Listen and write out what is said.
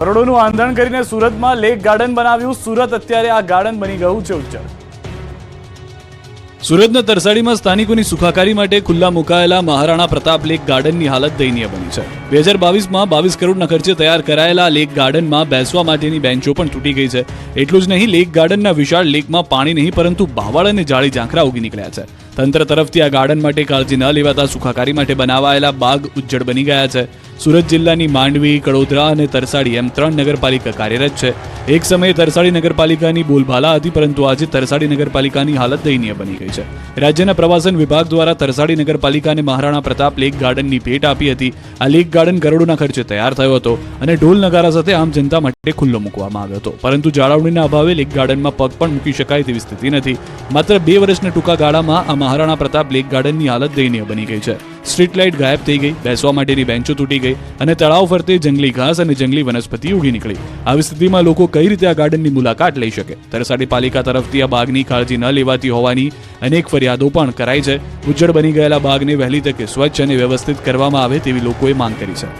કરોડોનું આંધણ કરીને સુરતમાં lake garden બનાવ્યું. સુરત અત્યારે આ ગાર્ડન બની ગયું છે ઉજ્જડ. સુરતના તરસાડીમાં સ્થાનિકોની સુખાકારી માટે ખુલ્લા મુકાયેલા મહારાણા પ્રતાપ લેક ગાર્ડનની હાલત દયનીય બની છે. 2022માં 22 કરોડના ખર્ચે તૈયાર કરાયેલા લેક ગાર્ડનમાં બેસવા માટેની બેન્ચો પણ તૂટી ગઈ છે. એટલું જ નહીં, લેક ગાર્ડનના વિશાળ લેકમાં પાણી નહીં પરંતુ ભાવાળ અને જાળી ઝાંખરા ઉગી નીકળ્યા છે. તંત્ર તરફથી આ ગાર્ડન માટે કાળજી ન લેવાતા સુખાકારી માટે બનાવાયેલા બાગ ઉજ્જડ બની ગયા છે. સુરત જિલ્લાની માંડવી, કડોદરા અને તરસાડી એમ 3 નગરપાલિકા કાર્યરત છે. એક સમયે તરસાડી નગરપાલિકાની બોલબાલા હતી, પરંતુ આજે તરસાડી નગરપાલિકાની હાલત દયનીય બની ગઈ છે. રાજ્યના પ્રવાસન વિભાગ દ્વારા તરસાડી નગરપાલિકાને મહારાણા પ્રતાપ લેક ગાર્ડનની ભેટ આપી હતી. આ લેક ગાર્ડન કરોડોના ખર્ચે તૈયાર થયો હતો અને ઢોલ નગારા સાથે આમ જનતા માટે ખુલ્લો મૂકવામાં આવ્યો હતો. પરંતુ જાળવણીના અભાવે લેક ગાર્ડનમાં પગ પણ મૂકી શકાય તેવી સ્થિતિ નથી. માત્ર 2 વર્ષના ટૂંકા ગાળામાં આ મહારાણા પ્રતાપ લેક ગાર્ડનની હાલત દયનીય બની ગઈ છે. સ્ટ્રીટ લાઇટ ગાયબ થઈ ગઈ, બેસવા માટેની બેન્ચો તૂટી ગઈ અને તળાવ ફરતે જંગલી ઘાસ અને જંગલી વનસ્પતિ ઉગી નીકળી. આવી સ્થિતિમાં લોકો કઈ રીતે આ ગાર્ડનની મુલાકાત લઈ શકે? તરસાડી પાલિકા તરફથી આ બાગની કાળજી ન લેવાતી હોવાની અનેક ફરિયાદો પણ કરાઈ છે. ઉજ્જડ બની ગયેલા બાગને વહેલી તકે સ્વચ્છ અને વ્યવસ્થિત કરવામાં આવે તેવી લોકોએ માંગ કરી છે.